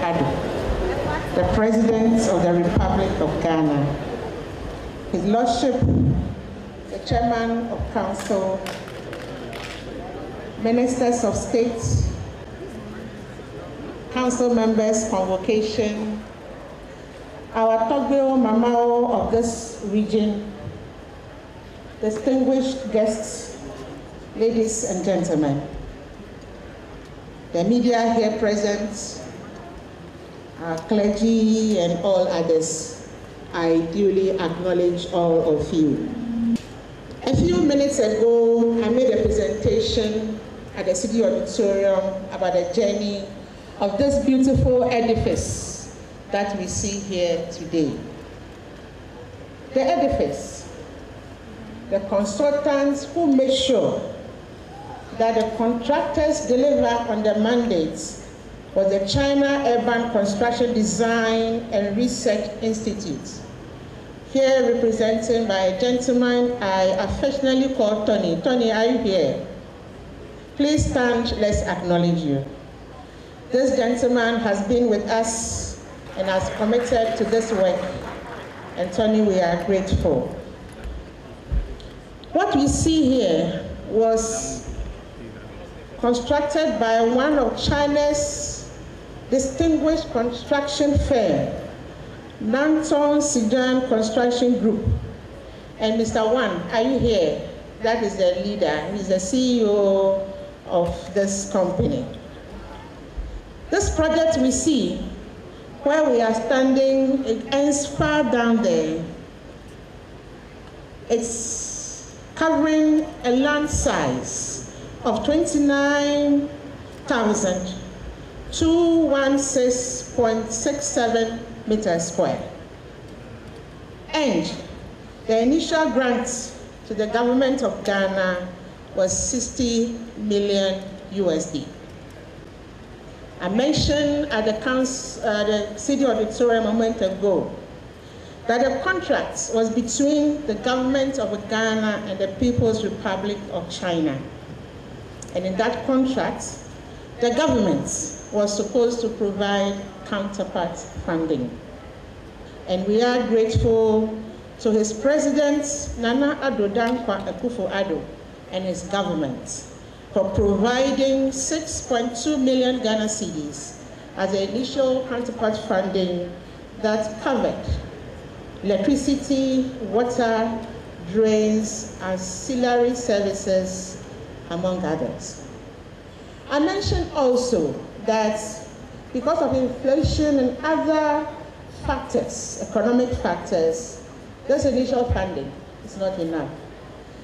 Addo, the President of the Republic of Ghana, His Lordship, the Chairman of Council, Ministers of State, Council members, convocation, our Togbeo Mamao of this region, distinguished guests, ladies and gentlemen, the media here present, our clergy and all others, I duly acknowledge all of you. A few minutes ago, I made a presentation at the City Auditorium about the journey of this beautiful edifice that we see here today. The edifice, the consultants who make sure that the contractors deliver on the mandates was the China Urban Construction Design and Research Institute, here represented by a gentleman I affectionately call Tony. Tony, are you here? Please stand, let's acknowledge you. This gentleman has been with us and has committed to this work, and Tony, we are grateful. What we see here was constructed by one of China's distinguished construction firm, Nantong Sijan Construction Group. And Mr. Wan, are you here? That is the leader. He's the CEO of this company. This project we see, where we are standing, it ends far down there. It's covering a land size of 29,216.67 meters square. And the initial grant to the government of Ghana was 60 million USD. I mentioned at the City Auditorium a moment ago that the contract was between the government of Ghana and the People's Republic of China. And in that contract, the government was supposed to provide counterpart funding. And we are grateful to his president, Nana Addo Dankwa Akufo-Addo, and his government for providing 6.2 million Ghana cedis as the initial counterpart funding that covered electricity, water, drains, ancillary services, among others. I mentioned also that because of inflation and other factors, economic factors, this initial funding is not enough.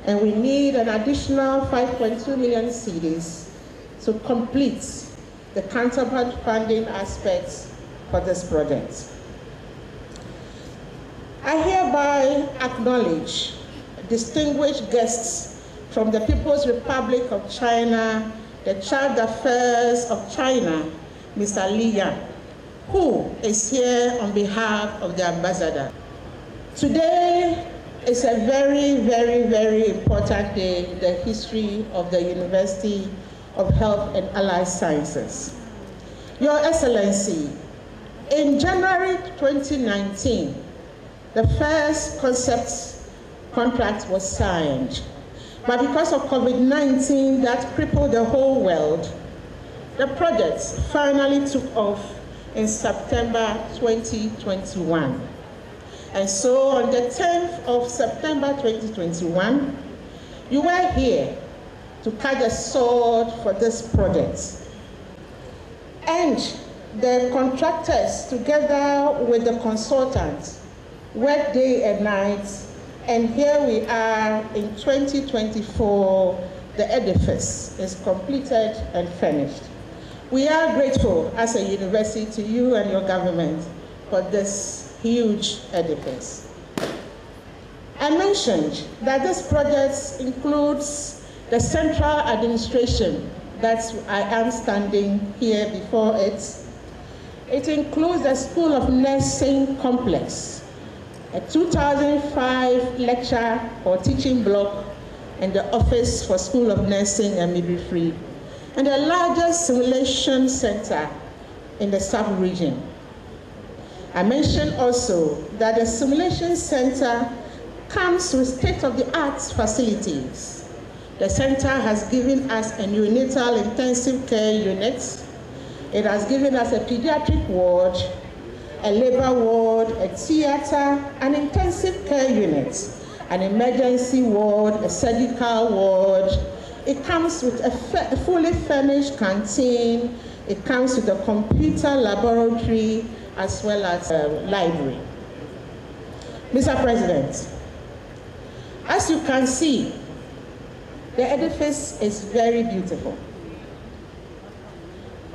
And we need an additional 5.2 million cedis to complete the counterpart funding aspects for this project. I hereby acknowledge distinguished guests from the People's Republic of China, the Child Affairs of China, Mr. Li Yan, who is here on behalf of the ambassador. Today is a very, very, very important day in the history of the University of Health and Allied Sciences. Your Excellency, in January 2019, the first concept contract was signed. But because of COVID-19 that crippled the whole world, the project finally took off in September 2021. And so on the 10th of September 2021, you were here to cut the sword for this project. And the contractors, together with the consultants, worked day and night. And here we are in 2024, the edifice is completed and finished. We are grateful as a university to you and your government for this huge edifice. I mentioned that this project includes the central administration that I am standing here before it. It includes the School of Nursing complex, a 2005 lecture or teaching block, and the Office for School of Nursing and Midwifery, and the largest simulation center in the sub-region. I mentioned also that the Simulation Center comes with state-of-the-art facilities. The center has given us a neonatal intensive care unit. It has given us a pediatric ward, a labor ward, a theater, an intensive care unit, an emergency ward, a surgical ward. It comes with a fully furnished canteen. It comes with a computer laboratory as well as a library. Mr. President, as you can see, the edifice is very beautiful.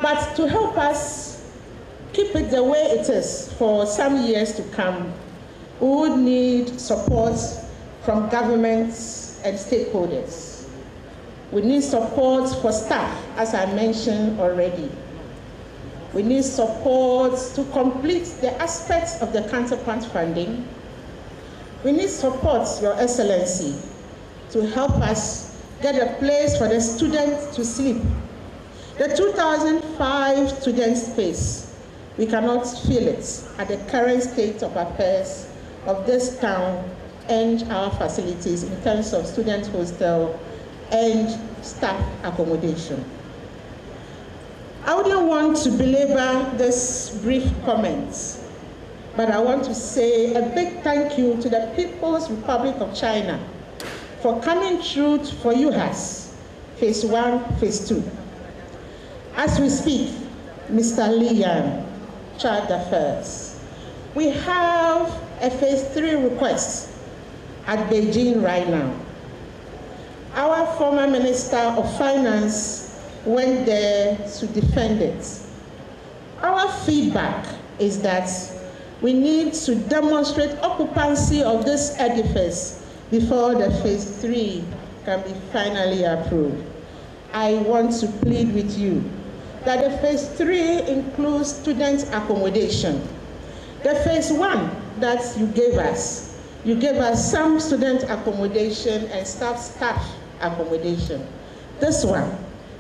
But to help us keep it the way it is for some years to come, we would need support from governments and stakeholders. We need support for staff, as I mentioned already. We need support to complete the aspects of the counterpart funding. We need support, Your Excellency, to help us get a place for the students to sleep. The 2005 student space, we cannot fill it at the current state of affairs of this town and our facilities in terms of student hostel and staff accommodation. I wouldn't want to belabor this brief comments, but I want to say a big thank you to the People's Republic of China for coming through for UHAS, Phase 1, Phase 2. As we speak, Mr. Li Yan, Child Affairs, we have a Phase 3 request at Beijing right now. Our former Minister of Finance went there to defend it. Our feedback is that we need to demonstrate occupancy of this edifice before the Phase 3 can be finally approved. I want to plead with you that the Phase 3 includes student accommodation. The Phase 1 that you gave us some student accommodation and staff accommodation. This one,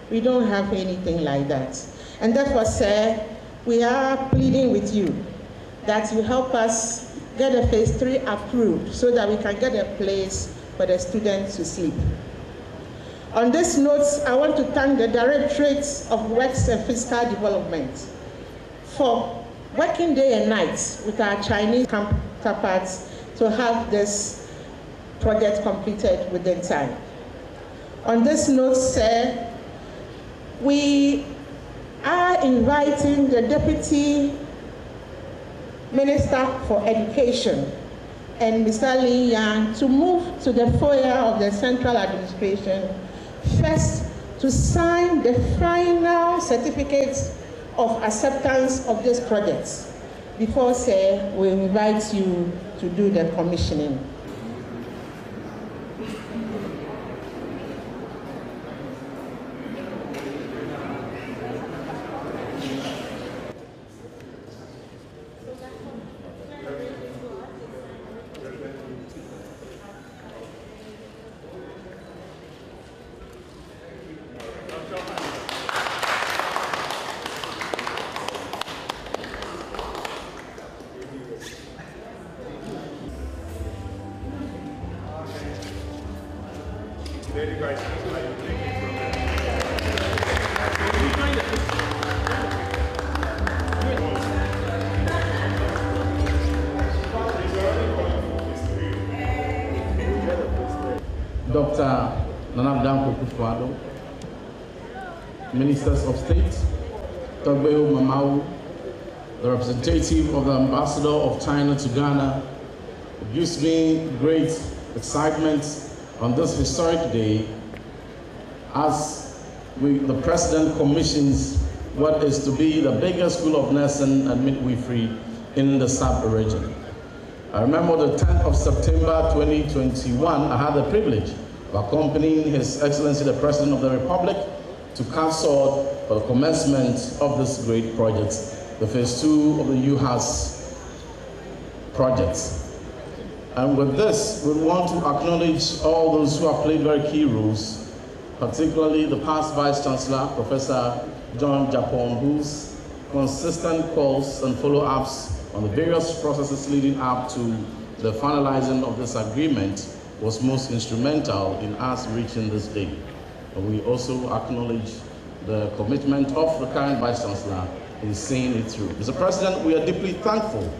we don't have anything like that. And therefore, sir, we are pleading with you that you help us get a Phase 3 approved so that we can get a place for the students to sleep. On this note, I want to thank the Directorate of Works and Fiscal Development for working day and night with our Chinese counterparts to have this project completed within time. On this note, sir, we are inviting the Deputy Minister for Education and Mr. Li Yan to move to the foyer of the Central Administration first to sign the final certificate of acceptance of this project. Before, sir, we invite you to do the commissioning. Dr. Nana Dankwa Akufo-Addo, Ministers of State, Togbeo Mamao, the representative of the Ambassador of China to Ghana. It gives me great excitement on this historic day as the President commissions what is to be the biggest school of nursing and midwifery in the sub-region. I remember the 10th of September 2021, I had the privilege of accompanying His Excellency the President of the Republic to Kansol for the commencement of this great project, the Phase 2 of the UHAS project. And with this, we want to acknowledge all those who have played very key roles, particularly the past Vice Chancellor, Professor John Japon, whose consistent calls and follow-ups on the various processes leading up to the finalizing of this agreement was most instrumental in us reaching this day. And we also acknowledge the commitment of the current Vice Chancellor in seeing it through. Mr. President, we are deeply thankful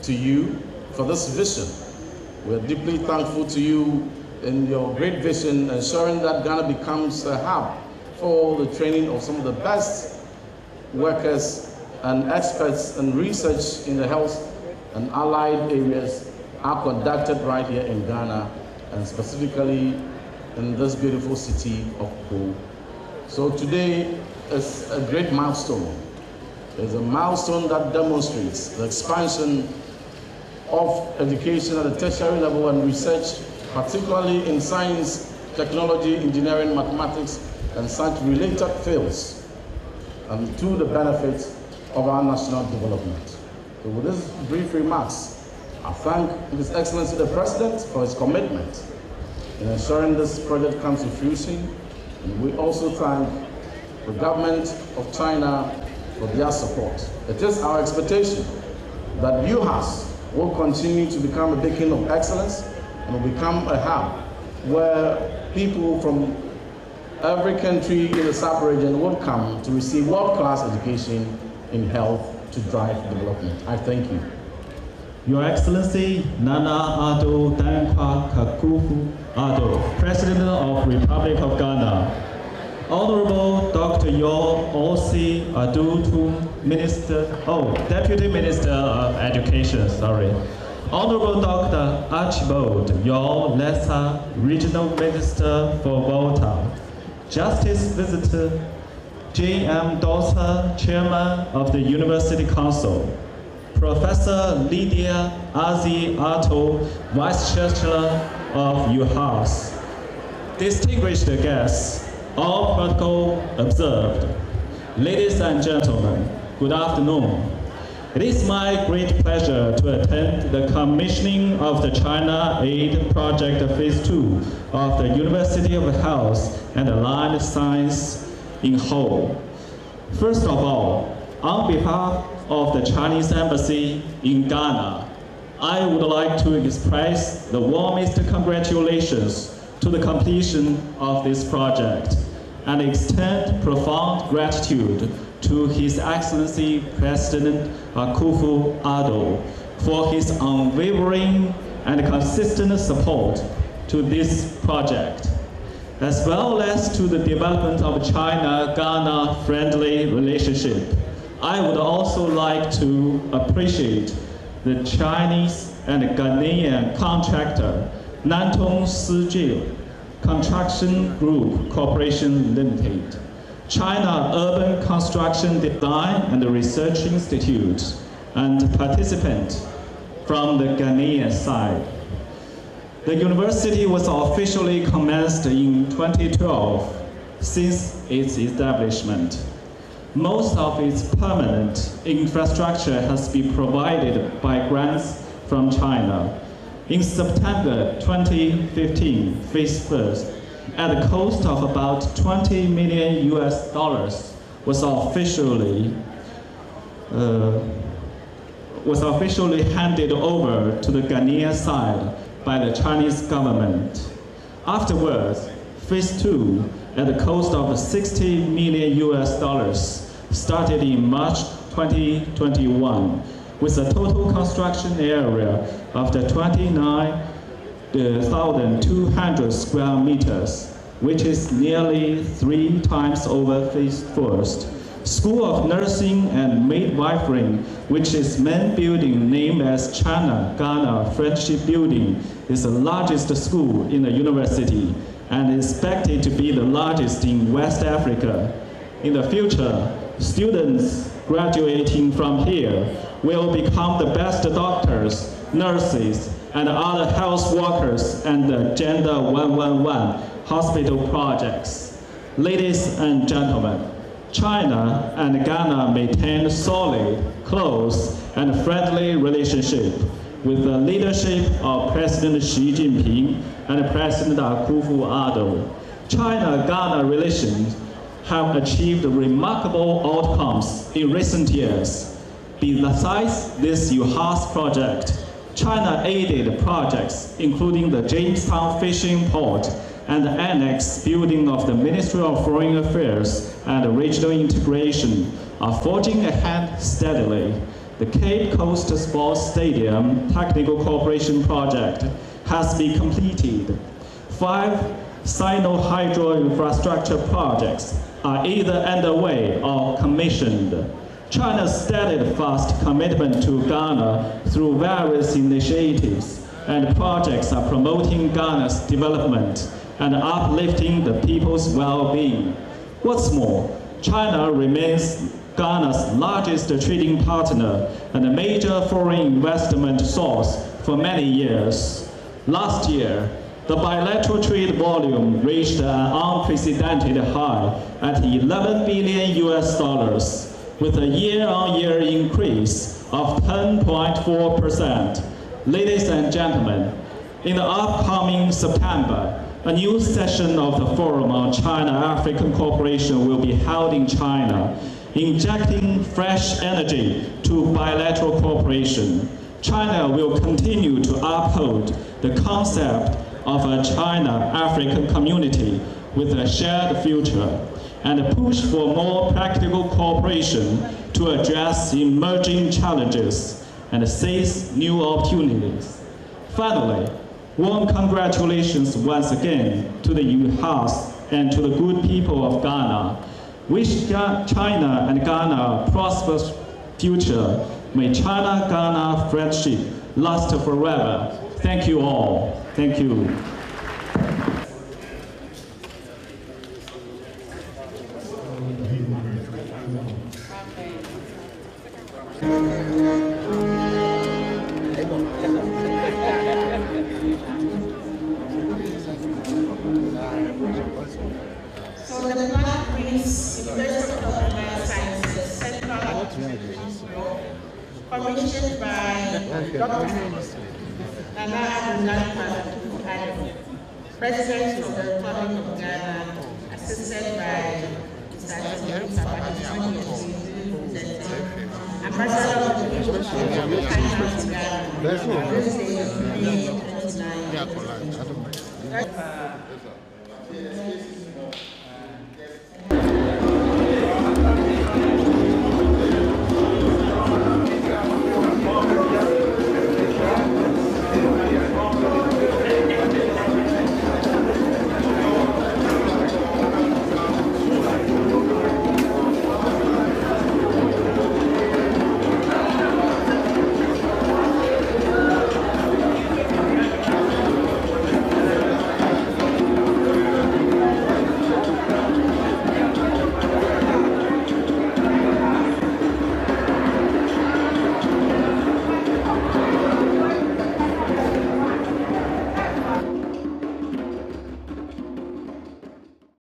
to you for this vision. We are deeply thankful to you in your great vision, ensuring that Ghana becomes a hub for the training of some of the best workers and experts and research in the health and allied areas are conducted right here in Ghana, and specifically in this beautiful city of Po. So today is a great milestone. It's a milestone that demonstrates the expansion of education at the tertiary level and research, particularly in science, technology, engineering, mathematics, and such related fields, to the benefit of our national development. So with these brief remarks, I thank His Excellency the President for his commitment in ensuring this project comes to fruition, and we also thank the government of China for their support. It is our expectation that UHAS will continue to become a beacon of excellence and will become a hub where people from every country in the sub-region will come to receive world-class education in health to drive development. I thank you. Your Excellency Nana Addo Dankwa Akufo-Addo, President of Republic of Ghana. Honorable Dr. Yor Osi Adutu, Deputy Minister of Education, Honorable Dr. Archibald Yor Lessa, Regional Minister for Volta. Justice Visitor J.M. Dosa, Chairman of the University Council. Professor Lydia Azi Atto, Vice Chancellor of UHAS. Distinguished guests, all protocol observed. Ladies and gentlemen, good afternoon. It is my great pleasure to attend the commissioning of the China Aid Project Phase 2 of the University of Health and Allied Science in Ho. First of all, on behalf of the Chinese Embassy in Ghana, I would like to express the warmest congratulations to the completion of this project and extend profound gratitude to His Excellency President Akufo-Addo for his unwavering and consistent support to this project, as well as to the development of China-Ghana friendly relationship. I would also like to appreciate the Chinese and Ghanaian contractor Nantong Sijil Construction Group Corporation Limited, China Urban Construction Design and Research Institute, and participant from the Ghanaian side. The university was officially commenced in 2012 since its establishment. Most of its permanent infrastructure has been provided by grants from China. In September 2015, Phase 1, at a cost of about $20 million was officially handed over to the Ghanaian side by the Chinese government. Afterwards, Phase 2, at the cost of $60 million, started in March 2021, with a total construction area of 29,200 square meters, which is nearly 3 times over Phase 1. School of Nursing and Midwifery, which is main building named as China-Ghana Friendship Building, is the largest school in the university and is expected to be the largest in West Africa. In the future, students graduating from here will become the best doctors, nurses, and other health workers and the Gender 111 hospital projects. Ladies and gentlemen, China and Ghana maintain solid, close, and friendly relationship with the leadership of President Xi Jinping and President Akufo-Addo. China-Ghana relations have achieved remarkable outcomes in recent years. Besides this UHAS project, China aided projects including the Jamestown Fishing Port and the annex building of the Ministry of Foreign Affairs and Regional Integration are forging ahead steadily. The Cape Coast Sports Stadium Technical Cooperation Project has been completed. 5 Sino-hydro infrastructure projects are either underway or commissioned. China's steadfast commitment to Ghana through various initiatives and projects are promoting Ghana's development and uplifting the people's well-being. What's more, China remains Ghana's largest trading partner and a major foreign investment source for many years. Last year, the bilateral trade volume reached an unprecedented high at $11 billion with a year-on-year increase of 10.4%. Ladies and gentlemen, in the upcoming September, a new session of the Forum on China-African Cooperation will be held in China, injecting fresh energy to bilateral cooperation. China will continue to uphold the concept of a China-African community with a shared future and push for more practical cooperation to address emerging challenges and seize new opportunities. Finally, warm congratulations once again to the UHAS and to the good people of Ghana. Wish China and Ghana a prosperous future. May China-Ghana friendship last forever. Thank you all. Thank you. So the plaque reads University of Applied Sciences Central Applications Law, commissioned by Dr. Nana Addo, President of the Republic of Ghana, assisted by Mr. Ambassador of the People of China to Ghana, this day, May 29.